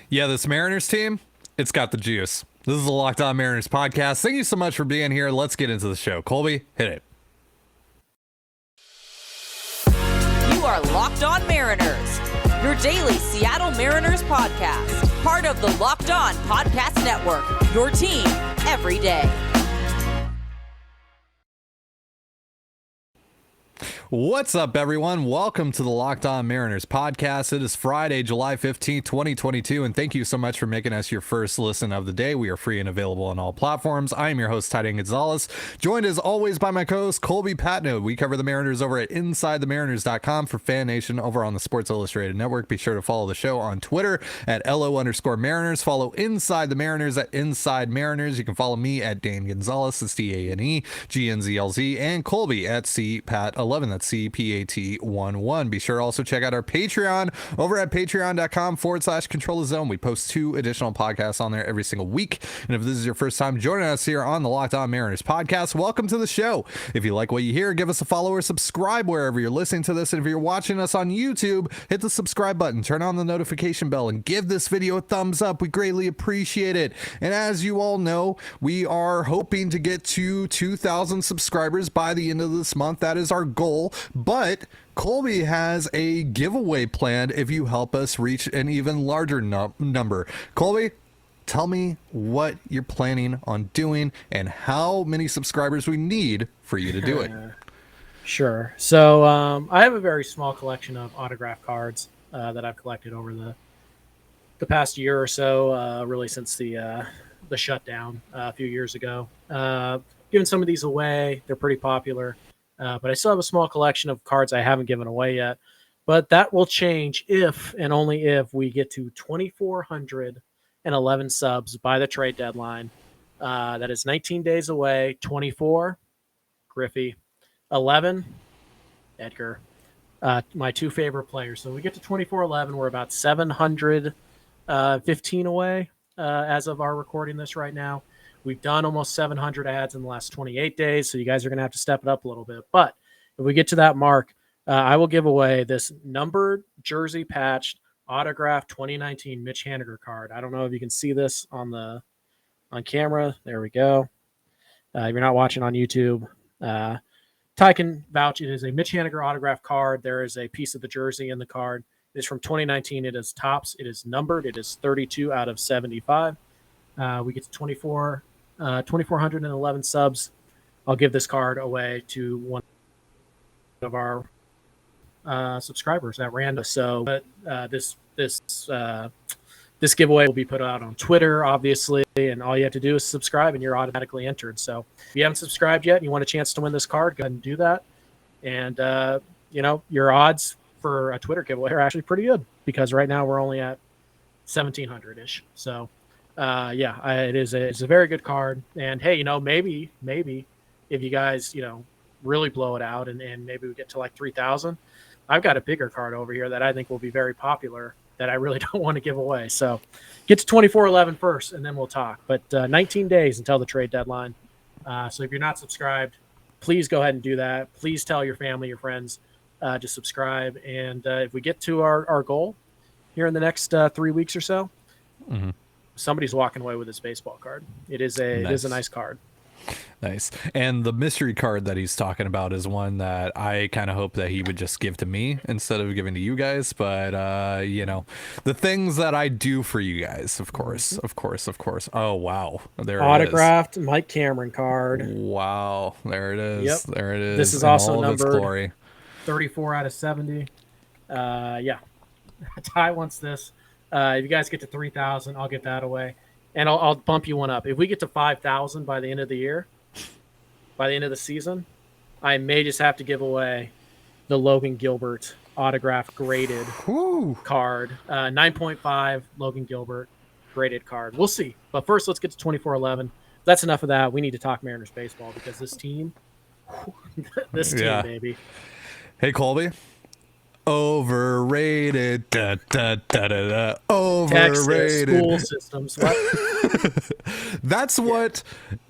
Yeah, this Mariners team, it's got the juice. This is the Locked On Mariners podcast. Thank you so much for being here. Let's get into the show. Colby, hit it. You are Locked On Mariners, your daily Seattle Mariners podcast. Part of the Locked On Podcast Network, your team every day. What's up, everyone? Welcome to the Locked On Mariners podcast. It is Friday, July 15th, 2022, and thank you so much for making us your first listen of the day. We are free and available on all platforms. I am your host, Titan Gonzalez, joined as always by my co-host, Colby Patno. We cover the Mariners over at InsideTheMariners.com for Fan Nation over on the Sports Illustrated Network. Be sure to follow the show on Twitter at LO_Mariners. Follow Inside the Mariners at Inside Mariners. You can follow me at Dane Gonzalez, that's DaneGNZLZ, and Colby at CPAT11. That's CPAT11. Be sure to also check out our Patreon over at patreon.com/Control the Zone. We post 2 additional podcasts on there every single week. And if this is your first time joining us here on the Locked On Mariners podcast, welcome to the show. If you like what you hear, give us a follow or subscribe wherever you're listening to this. And if you're watching us on YouTube, hit the subscribe button, turn on the notification bell, and give this video a thumbs up. We greatly appreciate it. And as you all know, we are hoping to get to 2,000 subscribers by the end of this month. That is our goal. But Colby has a giveaway planned if you help us reach an even larger number. Colby, tell me what you're planning on doing and how many subscribers we need for you to do it. Sure. So I have a very small collection of autograph cards that I've collected over the past year or so, really since the shutdown a few years ago. Giving some of these away. They're pretty popular. But I still have a small collection of cards I haven't given away yet. But that will change if and only if we get to 2,411 subs by the trade deadline. That is 19 days away. 24, Griffey. 11, Edgar. My 2 favorite players. So we get to 2,411. We're about 715 away as of our recording this right now. We've done almost 700 ads in the last 28 days, so you guys are going to have to step it up a little bit. But if we get to that mark, I will give away this numbered jersey patched autographed 2019 Mitch Haniger card. I don't know if you can see this on camera. There we go. If you're not watching on YouTube, Ty can vouch. It is a Mitch Haniger autograph card. There is a piece of the jersey in the card. It is from 2019. It is tops. It is numbered. It is 32 out of 75. We get to 2,411 subs. I'll give this card away to one of our subscribers at random. So, this giveaway will be put out on Twitter, obviously, and all you have to do is subscribe, and you're automatically entered. So, if you haven't subscribed yet and you want a chance to win this card, go ahead and do that. And your odds for a Twitter giveaway are actually pretty good because right now we're only at 1,700-ish. So. It's a very good card. And hey, maybe if you guys, really blow it out and maybe we get to like 3,000, I've got a bigger card over here that I think will be very popular that I really don't want to give away. So get to 2,411 first and then we'll talk. But 19 days until the trade deadline. So if you're not subscribed, please go ahead and do that. Please tell your family, your friends to subscribe. And if we get to our goal here in the next 3 weeks or so, somebody's walking away with this baseball card. It is a nice card. Nice. And the mystery card that he's talking about is one that I kind of hope that he would just give to me instead of giving to you guys. But, the things that I do for you guys, of course. Oh, wow. There Autographed Mike Cameron card. Wow. There it is. Yep. There it is. This is also numbered 34 out of 70. Ty wants this. If you guys get to 3,000, I'll get that away. And I'll bump you one up. If we get to 5,000 by the end of the year, by the end of the season, I may just have to give away the Logan Gilbert autograph graded card. 9.5 Logan Gilbert graded card. We'll see. But first, let's get to 2,411. That's enough of that. We need to talk Mariners baseball because this team, baby. Hey, Colby. Overrated. Overrated. Texas school systems. What? That's what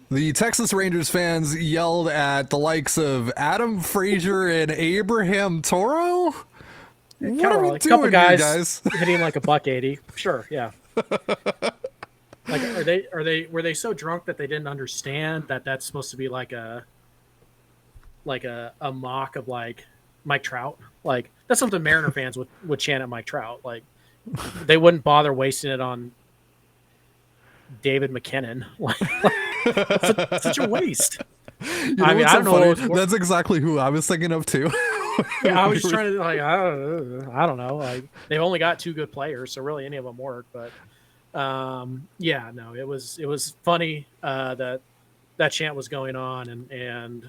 the Texas Rangers fans yelled at the likes of Adam Frazier and Abraham Toro. What are we a doing couple here, guys guys? hitting like a $180. Sure, yeah. Like, were they so drunk that they didn't understand that that's supposed to be like a mock of like Mike Trout? Like, that's something Mariner fans would chant at Mike Trout. Like, they wouldn't bother wasting it on David McKinnon. Like, such a waste. You know I mean, what's I so don't know. funny? That's exactly who I was thinking of too. Yeah, I was just trying to like I don't know. Like, they've only got 2 good players, so really any of them work. But yeah, no, it was funny that chant was going on, and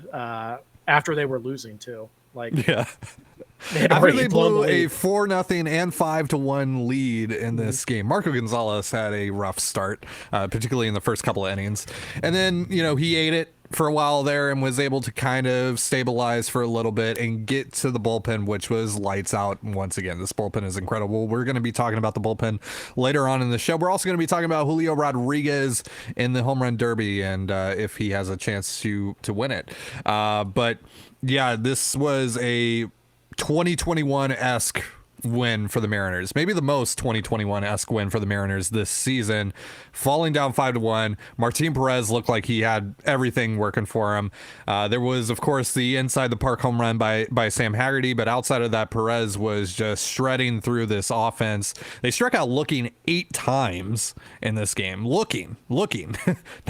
after they were losing too. Like, Yeah. they had After already they blown the blew a lead. 4-0 and 5-1 lead in this game, Marco Gonzalez had a rough start, particularly in the first couple of innings. And then, he ate it for a while there and was able to kind of stabilize for a little bit and get to the bullpen, which was lights out once again. This bullpen is incredible. We're going to be talking about the bullpen later on in the show. We're also going to be talking about Julio Rodriguez in the home run derby and if he has a chance to win it. But yeah, this was a 2021-esque win for the Mariners, maybe the most 2021-esque win for the Mariners this season, falling down 5-1. Martin Perez looked like he had everything working for him. There was, of course, the inside the park home run by Sam Haggerty, but outside of that, Perez was just shredding through this offense. They struck out looking 8 times in this game. Looking,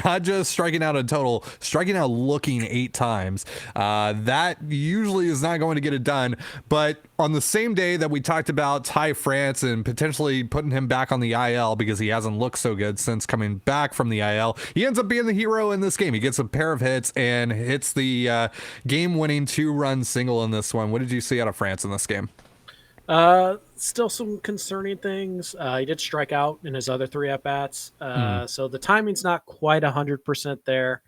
not just striking out in total, striking out looking 8 times. That usually is not going to get it done, but on the same day that we talked about Ty France and potentially putting him back on the IL because he hasn't looked so good since coming back from the IL, he ends up being the hero in this game. He gets a pair of hits and hits the game-winning 2-run single in this one. What did you see out of France in this game? Still some concerning things. He did strike out in his other 3 at-bats. So the timing's not quite 100% there.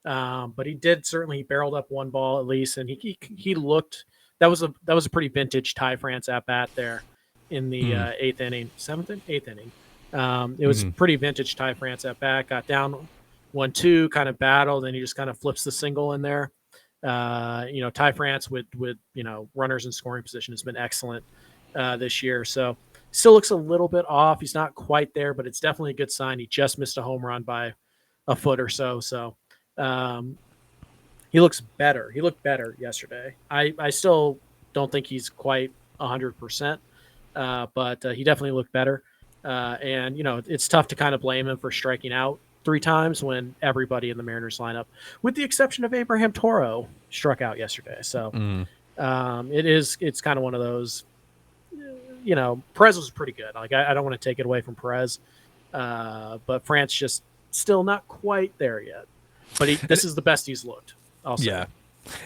But he did certainly barreled up 1 ball at least, and he looked. That was a pretty vintage Ty France at bat there in the 8th inning, 7th inning, 8th inning. It was pretty vintage Ty France at bat. Got down 1-2, kind of battled, and he just kind of flips the single in there. Ty France with runners in scoring position has been excellent this year. So still looks a little bit off. He's not quite there, but it's definitely a good sign. He just missed a home run by a foot or so. So he looks better. He looked better yesterday. I still don't think he's quite 100%, but he definitely looked better. And it's tough to kind of blame him for striking out 3 times when everybody in the Mariners lineup, with the exception of Abraham Toro, struck out yesterday. So it's kind of one of those. Perez was pretty good. Like, I don't want to take it away from Perez, but France just still not quite there yet. But this is the best he's looked. Yeah.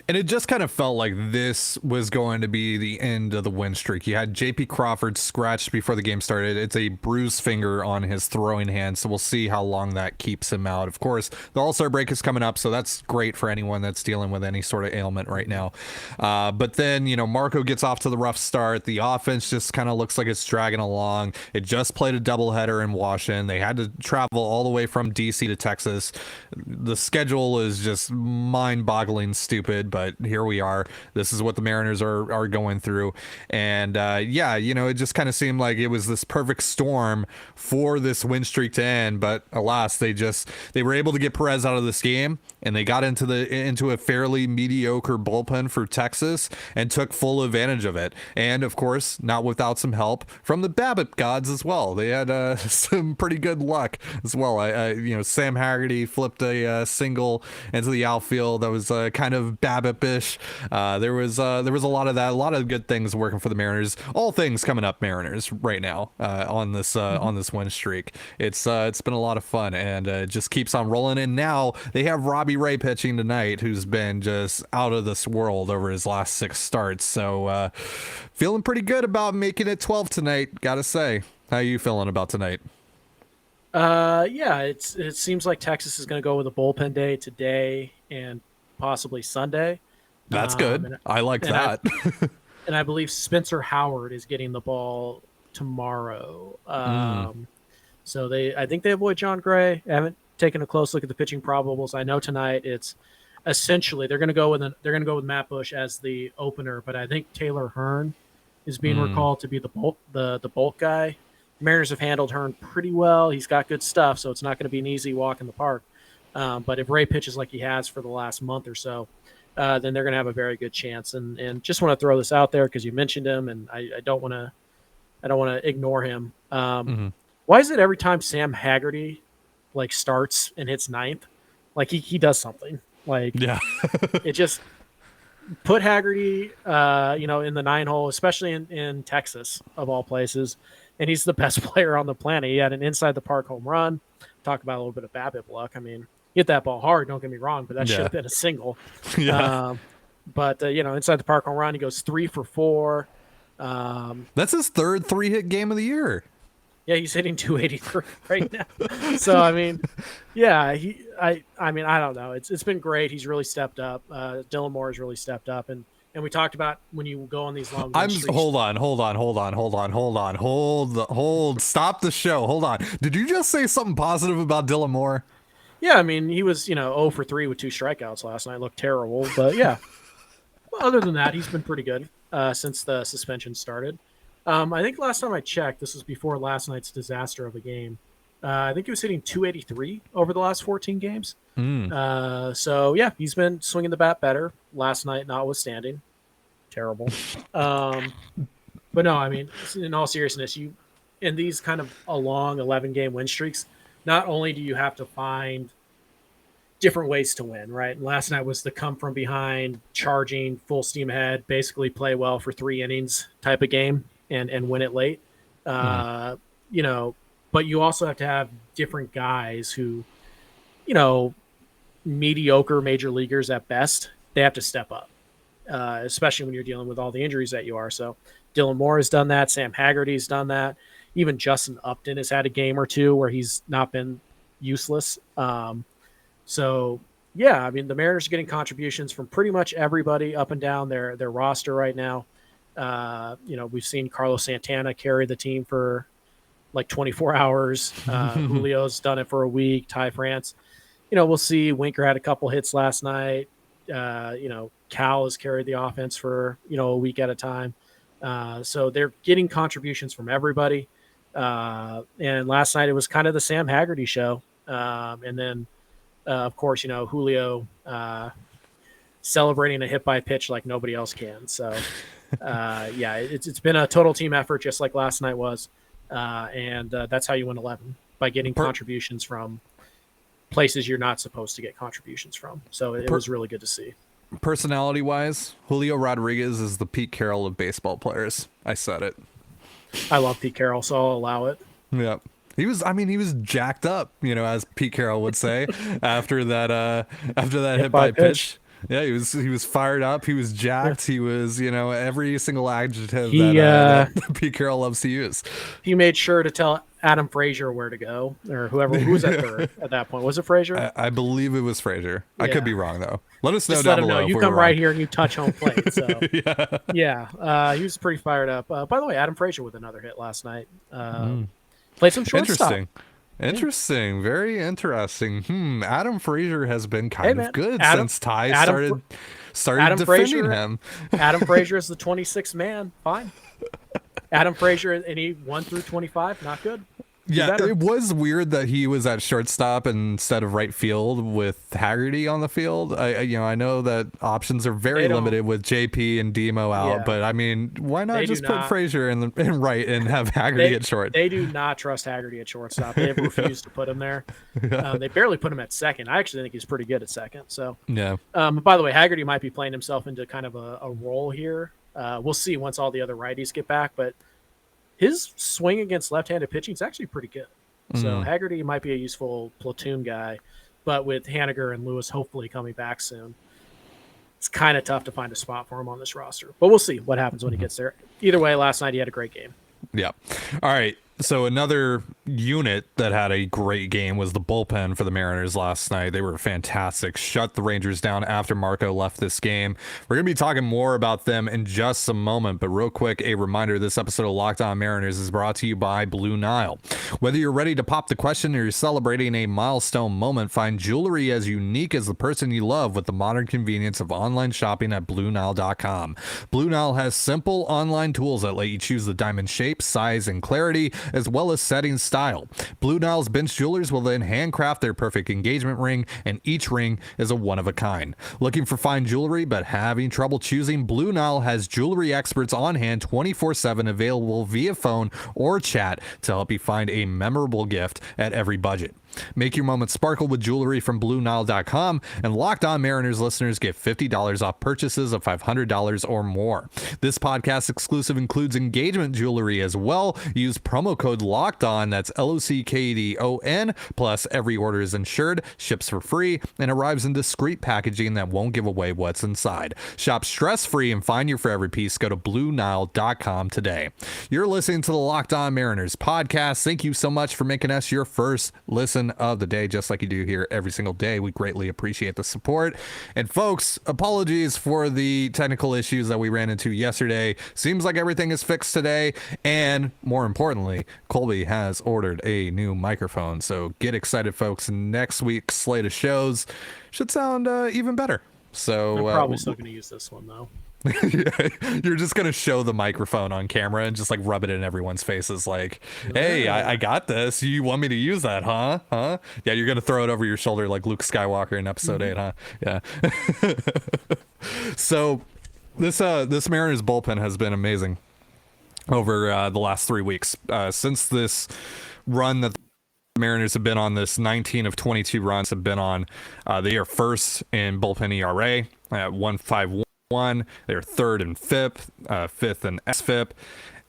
And it just kind of felt like this was going to be the end of the win streak. You had JP Crawford scratched before the game started. It's a bruised finger on his throwing hand, so we'll see how long that keeps him out. Of course, the All-Star break is coming up, so that's great for anyone that's dealing with any sort of ailment right now. But then, Marco gets off to the rough start. The offense just kind of looks like it's dragging along. It just played a doubleheader in Washington. They had to travel all the way from D.C. to Texas. The schedule is just mind-boggling stupid, but here we are. This is what the Mariners are going through. And it just kind of seemed like it was this perfect storm for this win streak to end. But alas, they were able to get Perez out of this game, and they got into a fairly mediocre bullpen for Texas and took full advantage of it. And of course, not without some help from the BABIP gods as well. They had some pretty good luck as well. Sam Haggerty flipped a single into the outfield that was kind of BABIP-ish. There was a lot of that, a lot of good things working for the Mariners. All things coming up Mariners right now on this win streak. It's been a lot of fun, and it just keeps on rolling. And now they have Robbie Ray pitching tonight, who's been just out of this world over his last 6 starts. So feeling pretty good about making it 12 tonight, gotta say. How are you feeling about tonight? It seems like Texas is going to go with a bullpen day today and possibly Sunday. That's good. I like that. And I believe Spencer Howard is getting the ball tomorrow. So I think they avoid John Gray. I haven't taken a close look at the pitching probables. I know tonight it's essentially they're going to go with Matt Bush as the opener, but I think Taylor Hearn is being recalled to be the bulk guy. Mariners have handled Hearn pretty well. He's got good stuff, so it's not going to be an easy walk in the park. But if Ray pitches like he has for the last month or so, then they're going to have a very good chance. And just want to throw this out there because you mentioned him, and I don't want to ignore him. Why is it every time Sam Haggerty like starts and hits ninth, like he does something? Like it just put Haggerty, in the 9-hole, especially in Texas of all places. And he's the best player on the planet. He had an inside the park home run. Talk about a little bit of BABIP luck. I mean, hit that ball hard. Don't get me wrong, but that should have been a single. But inside the park home run, he goes 3 for 4. That's his third 3-hit game of the year. Yeah, he's hitting 283 right now. So I mean, yeah, I don't know. It's been great. He's really stepped up. Dylan Moore has really stepped up, and we talked about when you go on these long. Hold on. Stop the show. Hold on. Did you just say something positive about Dylan Moore? Yeah, I mean, he was 0 for 3 with 2 strikeouts last night. Looked terrible, but yeah. Other than that, he's been pretty good since the suspension started. I think last time I checked, this was before last night's disaster of a game. I think he was hitting 283 over the last 14 games. So, yeah, he's been swinging the bat better last night, notwithstanding. Terrible. But no, I mean, in all seriousness, in these kind of a long 11-game win streaks, not only do you have to find different ways to win, right? And last night was the come from behind, charging, full steam ahead, basically play well for 3 innings type of game and win it late. But you also have to have different guys who, mediocre major leaguers at best, they have to step up, especially when you're dealing with all the injuries that you are. So Dylan Moore has done that. Sam Haggerty's done that. Even Justin Upton has had a game or two where he's not been useless. So, yeah, I mean, the Mariners are getting contributions from pretty much everybody up and down their roster right now. We've seen Carlos Santana carry the team for like 24 hours. Julio's done it for a week. Ty France. We'll see. Winker had a couple hits last night. Cal has carried the offense for, a week at a time. So they're getting contributions from everybody. And last night it was kind of the Sam Haggerty show. And then, of course, Julio celebrating a hit by pitch like nobody else can. So, it's been a total team effort, just like last night was. And that's how you win 11, by getting contributions from places you're not supposed to get contributions from. So it was really good to see. Personality-wise, Julio Rodriguez is the Pete Carroll of baseball players. I said it. I love Pete Carroll, so I'll allow it. Yeah. He was jacked up, as Pete Carroll would say, after that hit by pitch. Yeah, he was fired up. He was jacked. He was, every single adjective that Pete Carroll loves to use. He made sure to tell Adam Frazier where to go, or who was at third at that point. Was it Frazier? I believe it was Frazier. Yeah. I could be wrong though. Let us know Just down let him below. Know. You come right here and you touch home plate. So he was pretty fired up. By the way, Adam Frazier with another hit last night. Played some shortstop. Interesting. Very interesting. Adam Frazier has been kind of good since Ty started defending him. Adam Frazier is the 26th man. Fine. Adam Frazier, and he 1 through 25. Not good. Yeah, it was weird that he was at shortstop instead of right field with Haggerty on the field. I know that options are very limited with JP and Demo out, but I mean, why not just put Frazier in right and have Haggerty at short? They do not trust Haggerty at shortstop. They have refused to put him there. They barely put him at second. I actually think he's pretty good at second. So yeah. By the way, Haggerty might be playing himself into kind of a role here. We'll see once all the other righties get back, but his swing against left-handed pitching is actually pretty good. So Haggerty might be a useful platoon guy, but with Haniger and Lewis hopefully coming back soon, it's kind of tough to find a spot for him on this roster. But we'll see what happens when he gets there. Either way, last night he had a great game. Yeah. All right. So another unit that had a great game was the bullpen for the Mariners last night. They were fantastic. Shut the Rangers down after Marco left this game. We're going to be talking more about them in just a moment, but real quick, a reminder, this episode of Locked On Mariners is brought to you by Blue Nile. Whether you're ready to pop the question or you're celebrating a milestone moment, find jewelry as unique as the person you love with the modern convenience of online shopping at BlueNile.com. Blue Nile has simple online tools that let you choose the diamond shape, size, and clarity, as well as settings style. Blue Nile's bench jewelers will then handcraft their perfect engagement ring, and each ring is a one-of-a-kind. Looking for fine jewelry but having trouble choosing? Blue Nile has jewelry experts on hand 24/7, available via phone or chat to help you find a memorable gift at every budget. Make your moment sparkle with jewelry from BlueNile.com, and Locked On Mariners listeners get $50 off purchases of $500 or more. This podcast exclusive includes engagement jewelry as well. Use promo code Locked On, that's LOCKEDON, plus every order is insured, ships for free, and arrives in discreet packaging that won't give away what's inside. Shop stress-free and find your forever piece. Go to BlueNile.com today. You're listening to the Locked On Mariners podcast. Thank you so much for making us your first listen of the day, just like you do here every single day. We greatly appreciate the support. And folks, apologies for the technical issues that we ran into yesterday. Seems like everything is fixed today, and more importantly, Colby has ordered a new microphone. So get excited, folks. Next week's slate of shows should sound even better. So I'm probably still going to use this one though. You're just gonna show the microphone on camera and just like rub it in everyone's faces like, hey, I got this, you want me to use that, huh? Yeah, you're gonna throw it over your shoulder like Luke Skywalker in episode 8, huh? Yeah. So this Mariners bullpen has been amazing over the last 3 weeks, since this run that the Mariners have been on. This 19 of 22 runs have been on. They are first in bullpen ERA at 1.51. They're third and fifth in SFIP.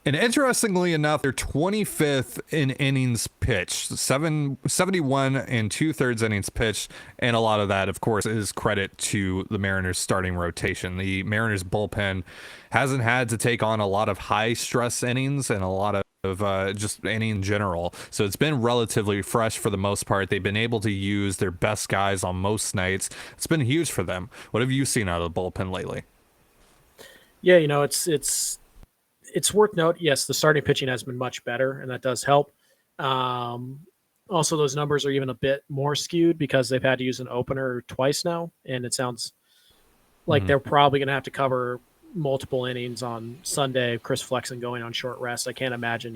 And interestingly enough, they're 25th in innings pitched, 71 and 2/3 innings pitched. And a lot of that, of course, is credit to the Mariners starting rotation. The Mariners bullpen hasn't had to take on a lot of high stress innings and a lot of just inning in general. So it's been relatively fresh for the most part. They've been able to use their best guys on most nights. It's been huge for them. What have you seen out of the bullpen lately? Yeah, it's worth note. Yes, the starting pitching has been much better, and that does help. Also, those numbers are even a bit more skewed because they've had to use an opener twice now, and it sounds like they're probably going to have to cover multiple innings on Sunday. Chris Flexen going on short rest. I can't imagine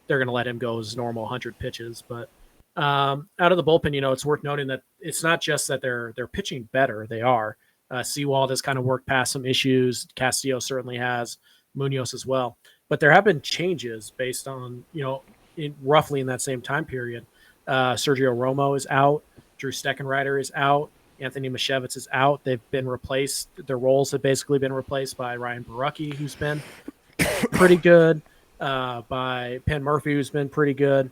they're going to let him go his normal 100 pitches. But out of the bullpen, it's worth noting that it's not just that they're pitching better. They are. Seawald has kind of worked past some issues. Castillo certainly has. Munoz as well. But there have been changes based on, roughly in that same time period. Sergio Romo is out. Drew Steckenrider is out. Anthony Mashevitz is out. They've been replaced. Their roles have basically been replaced by Ryan Barucki, who's been pretty good, by Penn Murphy, who's been pretty good.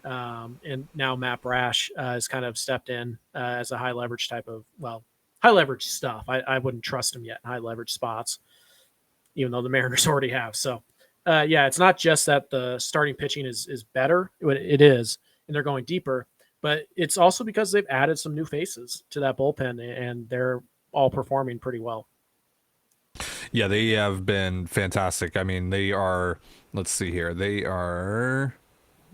And now Matt Brash has kind of stepped in as a high leverage type of, high leverage stuff. I wouldn't trust him yet in high leverage spots, even though the Mariners already have. So, it's not just that the starting pitching is better. It is, and they're going deeper, but it's also because they've added some new faces to that bullpen, and they're all performing pretty well. Yeah, they have been fantastic. I mean, they are, let's see here. They are,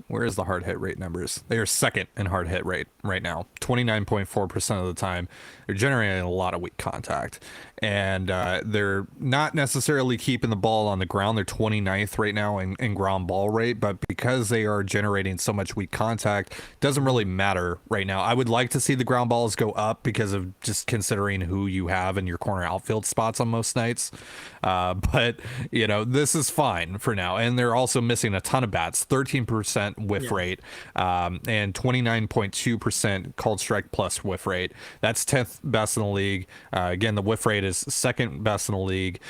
where is the hard hit rate numbers? They are second in hard hit rate right now, 29.4% of the time. They're generating a lot of weak contact, and they're not necessarily keeping the ball on the ground. They're 29th right now in ground ball rate, but because they are generating so much weak contact, doesn't really matter right now. I would like to see the ground balls go up because of just considering who you have in your corner outfield spots on most nights. But this is fine for now. And they're also missing a ton of bats, 13% whiff rate, and 29.2% called strike plus whiff rate. That's 10th best in the league. Again, the whiff rate is second best in the league.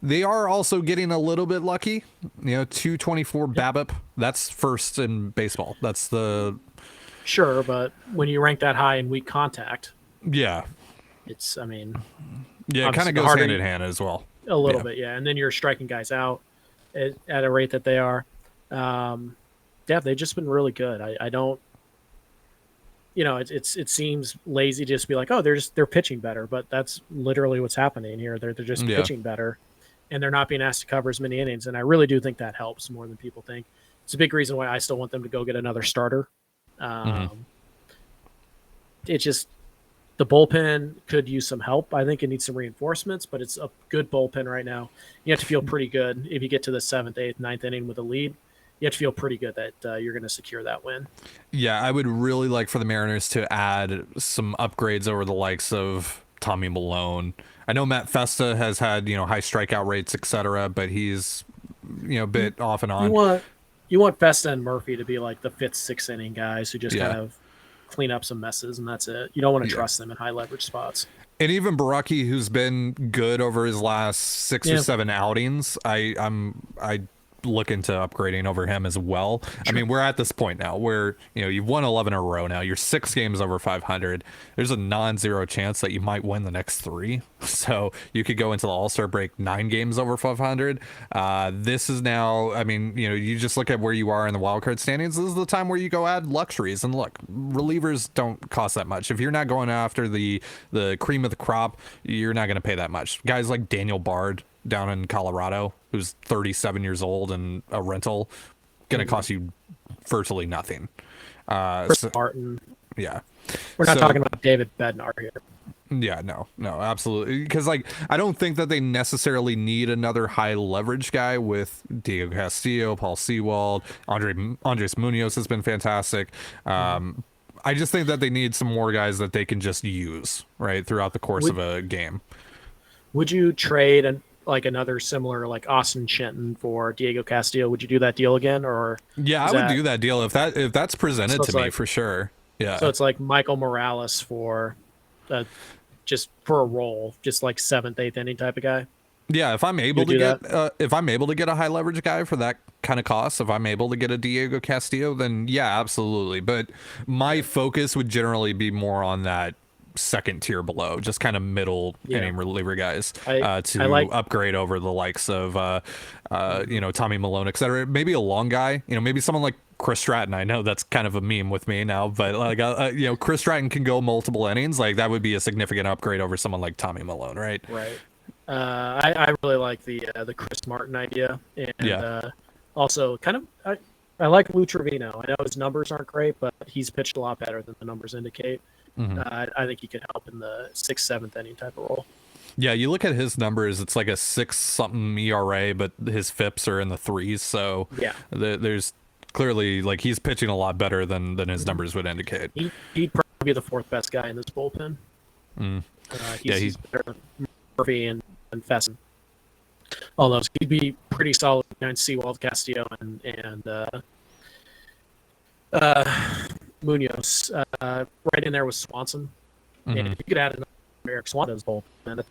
They are also getting a little bit lucky. 224 BABIP. That's first in baseball. That's the... Sure, but when you rank that high in weak contact, yeah, it's, it kind of goes hand in hand as well. A little bit, yeah. And then you're striking guys out at a rate that they are. Yeah, they've just been really good. I don't, it seems lazy to just be like, oh, they're pitching better, but that's literally what's happening here. They're just Yeah. pitching better, and they're not being asked to cover as many innings. And I really do think that helps more than people think. It's a big reason why I still want them to go get another starter. It's just the bullpen could use some help. I think it needs some reinforcements, but it's a good bullpen right now. You have to feel pretty good if you get to the 7th, 8th, 9th inning with a lead. You have to feel pretty good that you're going to secure that win. Yeah, I would really like for the Mariners to add some upgrades over the likes of Tommy Malone. I know Matt Festa has had, high strikeout rates, etc., but he's, a bit off and on. You want Festa and Murphy to be like the 5th, 6th inning guys who just Yeah. kind of clean up some messes, and that's it. You don't want to trust them in high leverage spots. And even Baraki, who's been good over his last 6 or 7 outings, I look into upgrading over him as well. Sure. I mean, we're at this point now where you've won 11 in a row now. You're 6 games over 500. There's a non-zero chance that you might win the next 3. So you could go into the All-Star break 9 games over 500. This is now, I mean, you just look at where you are in the wildcard standings. This is the time where you go add luxuries. And look, relievers don't cost that much. If you're not going after the cream of the crop, you're not going to pay that much. Guys like Daniel Bard down in Colorado, who's 37 years old and a rental, gonna cost you virtually nothing. Chris Martin. Yeah, we're not talking about David Bednar here. Yeah, no, absolutely. Because I don't think that they necessarily need another high leverage guy with Diego Castillo, Paul Sewald, Andres Munoz has been fantastic. I just think that they need some more guys that they can just use right throughout the course of a game. Would you trade another similar like Austin Shenton for Diego Castillo? Would you do that deal again, or? Yeah, I would do that deal if that's presented to me for sure. Yeah. So it's like Michael Morales for, just for a role, just like 7th, 8th inning type of guy. Yeah, if I'm able to get a high leverage guy for that kind of cost, if I'm able to get a Diego Castillo, then yeah, absolutely. But my focus would generally be more on that second tier below, just kind of middle inning reliever guys to upgrade over the likes of Tommy Malone, etc. Maybe a long guy, maybe someone like Chris Stratton. I know that's kind of a meme with me now, but Chris Stratton can go multiple innings. Like that would be a significant upgrade over someone like Tommy Malone, right? Right. I really like the Chris Martin idea, and also kind of I like Lou Trevino. I know his numbers aren't great, but he's pitched a lot better than the numbers indicate. I think he could help in the 6th, 7th inning type of role. Yeah, you look at his numbers; it's like a 6-something ERA, but his FIPS are in the 3s. So yeah, there's clearly like he's pitching a lot better than his numbers would indicate. He'd probably be the 4th best guy in this bullpen. He's better than Murphy and Fesson. Although he'd be pretty solid behind Sewald, Castillo, and Munoz. Right in there with Swanson. And if you could add another Eric Swanson's bullpen, that's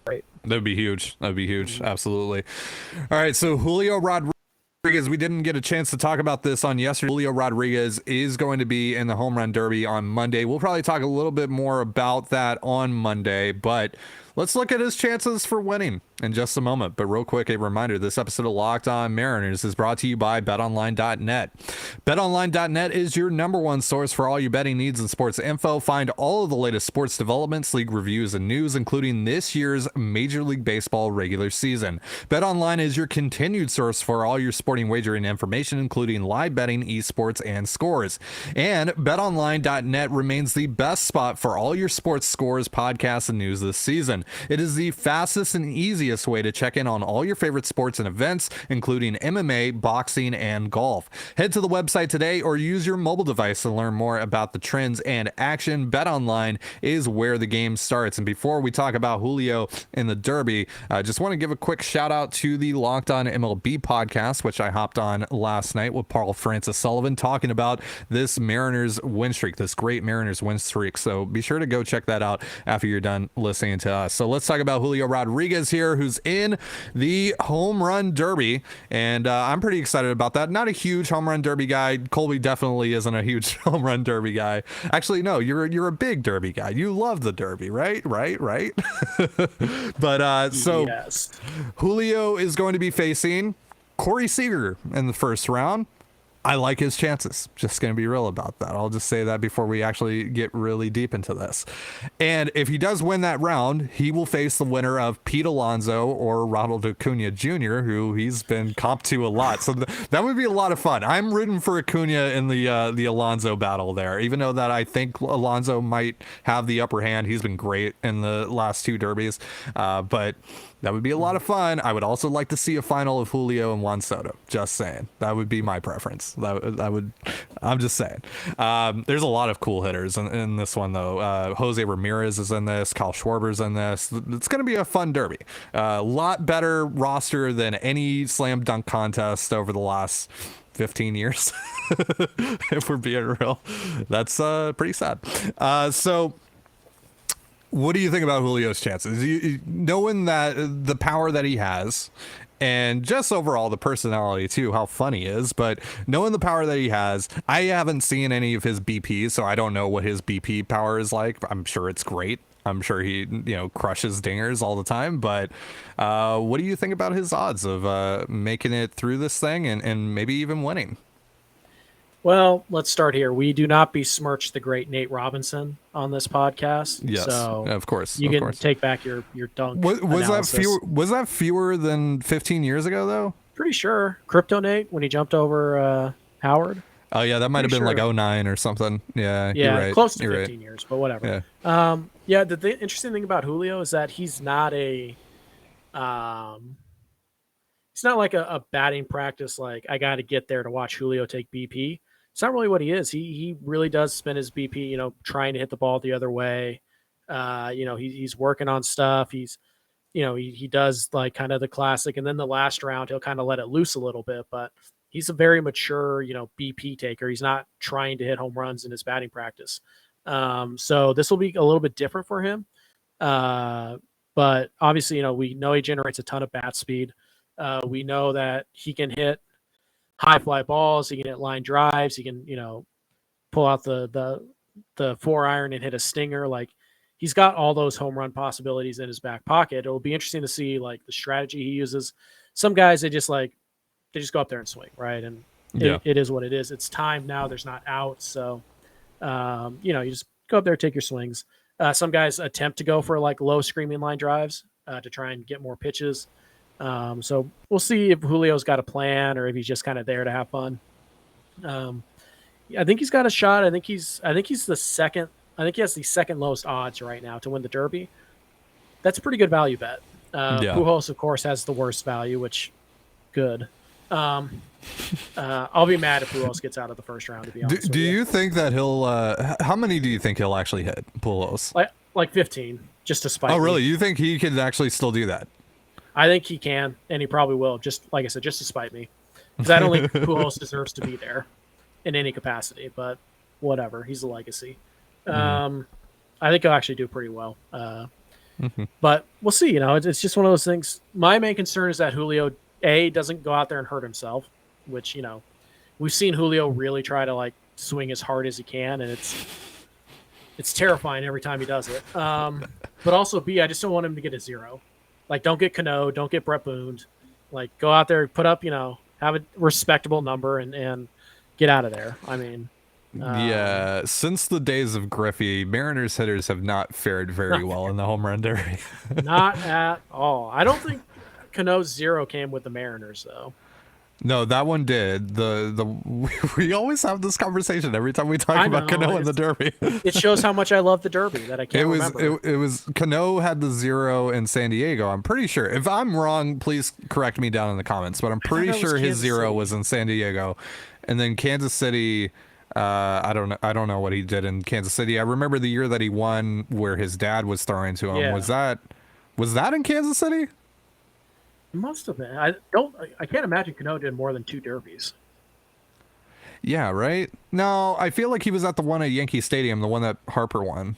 great. That'd be huge. Absolutely. All right, so Julio Rodriguez, we didn't get a chance to talk about this on yesterday. Julio Rodriguez is going to be in the Home Run Derby on Monday. We'll probably talk a little bit more about that on Monday, but let's look at his chances for winning in just a moment. But real quick, a reminder, this episode of Locked On Mariners is brought to you by betonline.net. Betonline.net is your number one source for all your betting needs and sports info. Find all of the latest sports developments, league reviews, and news, including this year's Major League Baseball regular season. BetOnline is your continued source for all your sporting wagering information, including live betting, esports, and scores. And betonline.net remains the best spot for all your sports scores, podcasts, and news this season. It is the fastest and easiest way to check in on all your favorite sports and events, including MMA, boxing, and golf. Head to the website today or use your mobile device to learn more about the trends and action. BetOnline is where the game starts. And before we talk about Julio in the Derby, I just want to give a quick shout out to the Locked On MLB podcast, which I hopped on last night with Paul Francis Sullivan, talking about this Mariners win streak, this great Mariners win streak. So be sure to go check that out after you're done listening to us. So let's talk about Julio Rodriguez here, who's in the Home Run Derby, and I'm pretty excited about that. Not a huge Home Run Derby guy. Colby definitely isn't a huge Home Run Derby guy. Actually, no, you're a big Derby guy. You love the Derby, right? But so yes. Julio is going to be facing Corey Seager in the first round. I like his chances. Just going to be real about that. I'll just say that before we actually get really deep into this. And if he does win that round, he will face the winner of Pete Alonso or Ronald Acuna Jr., who he's been comped to a lot. So that would be a lot of fun. I'm rooting for Acuna in the Alonso battle there, even though that I think Alonso might have the upper hand. He's been great in the last two derbies, but that would be a lot of fun. I would also like to see a final of Julio and Juan Soto. Just saying. That would be my preference. That would. I'm just saying. There's a lot of cool hitters in this one, though. Jose Ramirez is in this. Kyle Schwarber's in this. It's going to be a fun derby. A lot better roster than any slam dunk contest over the last 15 years. If we're being real. That's pretty sad. So what do you think about Julio's chances? Knowing that the power that he has, and just overall the personality too, how fun he is, but knowing the power that he has, I haven't seen any of his BPs, so I don't know what his BP power is like. I'm sure it's great. I'm sure he, crushes dingers all the time. But what do you think about his odds of making it through this thing and maybe even winning? Well, let's start here. We do not besmirch the great Nate Robinson on this podcast. Yes, so of course. You can take back your dunk. Was analysis. that fewer than 15 years ago though? Pretty sure. Crypto Nate when he jumped over Howard. Oh yeah, that might have been like 09 or something. Yeah, yeah, you're right. Close to 15 years, but whatever. Yeah. The interesting thing about Julio is that he's not it's not like a batting practice. Like I got to get there to watch Julio take BP. It's not really what he is. He really does spin his BP, trying to hit the ball the other way. He's working on stuff. He's, he does like kind of the classic, and then the last round he'll kind of let it loose a little bit. But he's a very mature, BP taker. He's not trying to hit home runs in his batting practice. So this will be a little bit different for him. But obviously, we know he generates a ton of bat speed. We know that he can hit high fly balls. He can hit line drives. He can, pull out the 4-iron and hit a stinger. Like he's got all those home run possibilities in his back pocket. It'll be interesting to see like the strategy he uses. Some guys, they just go up there and swing. Right. And it is what it is. It's time now. There's not out. So, you just go up there, take your swings. Some guys attempt to go for like low screaming line drives to try and get more pitches. So we'll see if Julio's got a plan or if he's just kind of there to have fun. I think he's got a shot. I think he's the second. I think he has the second lowest odds right now to win the Derby. That's a pretty good value bet. Pujols, of course, has the worst value, which good. I'll be mad if Pujols gets out of the first round. To be honest, do you think that he'll? How many do you think he'll actually hit, Pujols? Like 15, just to spite. Oh, really? Me. You think he could actually still do that? I think he can, and he probably will. Just like I said, just to spite me, because I don't think Pujols deserves to be there in any capacity. But whatever, he's a legacy. I think he'll actually do pretty well. But we'll see. It's just one of those things. My main concern is that Julio doesn't go out there and hurt himself, which we've seen Julio really try to like swing as hard as he can, and it's terrifying every time he does it. But also I just don't want him to get a zero. Like, don't get Cano, don't get Brett Boone. Like, go out there, put up, have a respectable number and get out of there. I mean, since the days of Griffey, Mariners hitters have not fared very well in the home run derby. Not at all. I don't think Cano's zero came with the Mariners, though. No, that one did. We always have this conversation every time we talk about Cano in the Derby. It shows how much I love the Derby that I can't remember. It was Cano had the zero in San Diego. I'm pretty sure. If I'm wrong, please correct me down in the comments. But I'm pretty sure his zero was in San Diego, and then Kansas City. I don't know what he did in Kansas City. I remember the year that he won, where his dad was throwing to him. Yeah. Was that in Kansas City? It must have been. I can't imagine Cano did more than 2 derbies. Yeah, right? No, I feel like he was at the one at Yankee Stadium, the one that Harper won.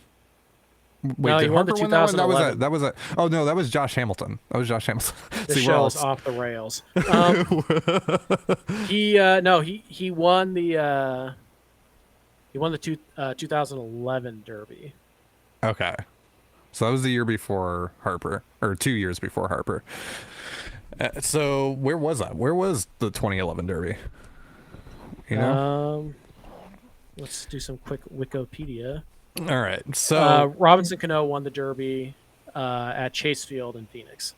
Wait, no, did Harper win that one? That was oh no, that was Josh Hamilton. The show's off the rails. He won the 2011 Derby. Okay. So that was the year before Harper, or 2 years before Harper. So where was that? Where was the 2011 Derby? You know? Let's do some quick Wikipedia. All right. So Robinson Cano won the Derby at Chase Field in Phoenix.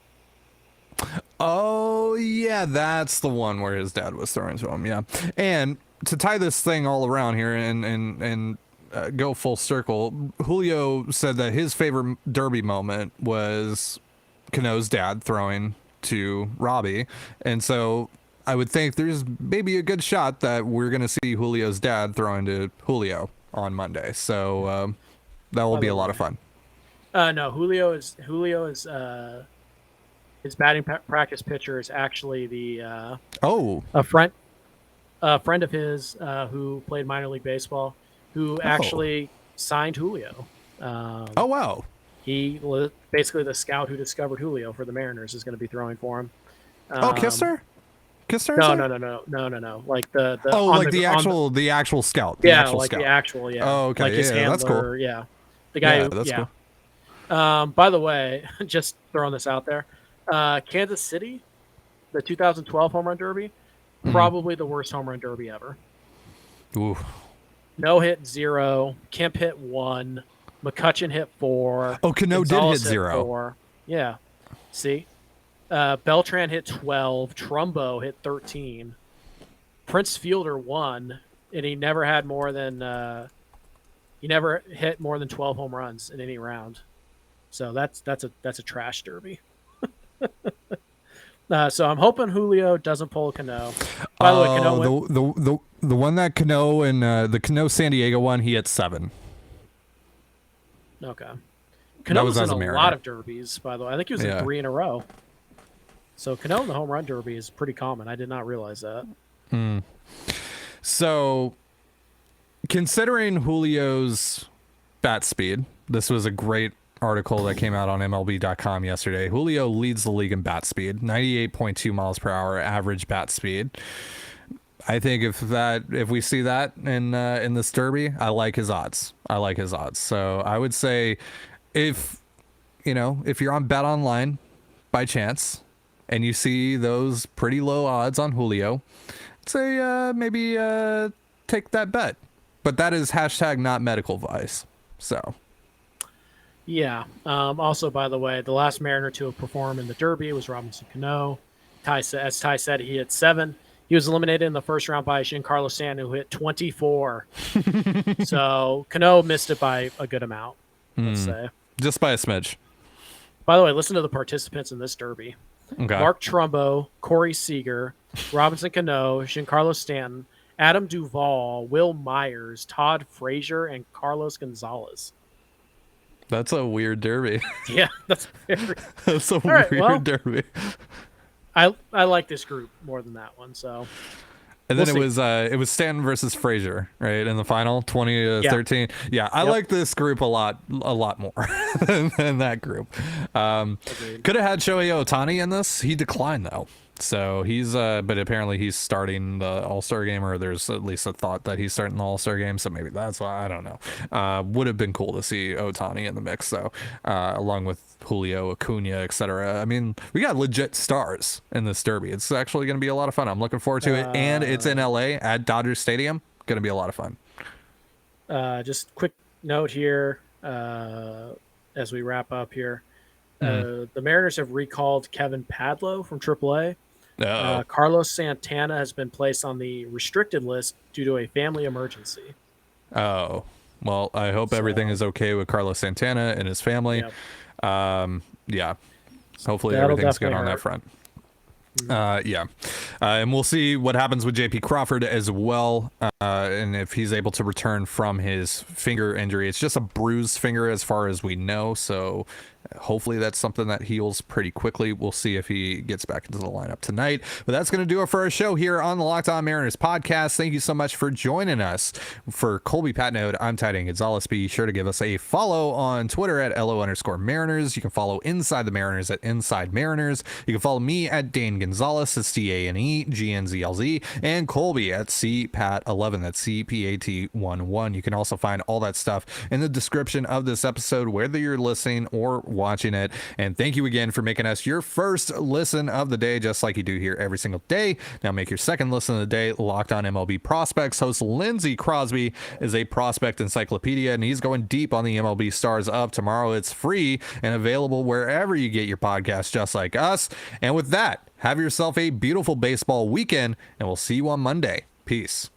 oh yeah, that's the one where his dad was throwing to him. Yeah. And to tie this thing all around here and go full circle, Julio said that his favorite Derby moment was Cano's dad throwing to Robbie. And so I would think there's maybe a good shot that we're going to see Julio's dad throwing to Julio on Monday. So that will be a lot of fun. No, Julio is his batting practice pitcher is actually the a friend of his who played minor league baseball, who actually signed Julio. Oh wow. He basically the scout who discovered Julio for the Mariners is going to be throwing for him. Kisser? No. Like the actual scout. The actual. Yeah. Oh, okay. Like his handler. That's cool. Yeah. The guy. Yeah, that's cool. By the way, just throwing this out there, Kansas City, the 2012 home run derby, probably the worst home run derby ever. Ooh. No hit 0. Kemp hit 1. McCutcheon hit 4. Oh, Cano did hit 0. 4. Yeah. See? Beltran hit 12. Trumbo hit 13. Prince Fielder won, and he never had more than he never hit more than 12 home runs in any round. So that's a trash derby. So I'm hoping Julio doesn't pull a Cano. By the way, Cano the one that Cano and the Cano San Diego one, he hit 7. Okay. Cano was in a Mariner. lot of derbies, by the way. I think he was in 3 in a row. So Cano in the home run derby is pretty common. I did not realize that. So considering Julio's bat speed, this was a great article that came out on MLB.com yesterday. Julio leads the league in bat speed, 98.2 miles per hour average bat speed. I think if we see that in this derby, I like his odds. So I would say if you're on Bet Online by chance and you see those pretty low odds on Julio, I'd say maybe take that bet. But that is hashtag not medical advice. So. Yeah. Also, by the way, the last Mariner to have performed in the Derby was Robinson Cano. As Ty said, he hit 7. He was eliminated in the first round by Giancarlo Stanton, who hit 24. So Cano missed it by a good amount, let's say. Just by a smidge. By the way, listen to the participants in this Derby. Okay. Mark Trumbo, Corey Seager, Robinson Cano, Giancarlo Stanton, Adam Duvall, Will Myers, Todd Frazier, and Carlos Gonzalez. That's a weird derby. Yeah, that's very... That's a weird derby. I like this group more than that one. So, and then it was Stanton versus Frazier, right, in the final, 20-13. Yeah, I like this group a lot more than that group. Could have had Shohei Ohtani in this. He declined though. So he's but apparently he's starting the All-Star game, or there's at least a thought that he's starting the All-Star game, so maybe that's why. I don't know. Would have been cool to see Ohtani in the mix though, along with Julio, Acuna, etc. I mean, we got legit stars in this derby. It's actually going to be a lot of fun. I'm looking forward to it, and it's in LA at Dodger Stadium. Going to be a lot of fun. Just quick note here as we wrap up here. The Mariners have recalled Kevin Padlo from AAA. Carlos Santana has been placed on the restricted list due to a family emergency. Oh, well, I hope everything is okay with Carlos Santana and his family. Yep. Yeah. Hopefully everything's good on that front. And we'll see what happens with JP Crawford as well, and if he's able to return from his finger injury. It's just a bruised finger as far as we know, so hopefully that's something that heals pretty quickly. We'll see if he gets back into the lineup tonight. But that's going to do it for our show here on the Locked On Mariners podcast. Thank you so much for joining us. For Colby Patnode, I'm Ty Gonzalez. Be sure to give us a follow on Twitter at LO_Mariners. You can follow Inside the Mariners at Inside Mariners. You can follow me at Dane Gonzalez. That's DaneGNZLZ. And Colby at CPAT11. That's CPAT11. You can also find all that stuff in the description of this episode, whether you're listening or watching it. And thank you again for making us your first listen of the day, just like you do here every single day. Now make your second listen of the day Locked On MLB Prospects. Host Lindsey Crosby is a prospect encyclopedia, and he's going deep on the MLB stars of tomorrow. It's free and available wherever you get your podcasts, just like us. And with that, have yourself a beautiful baseball weekend, and we'll see you on Monday. Peace.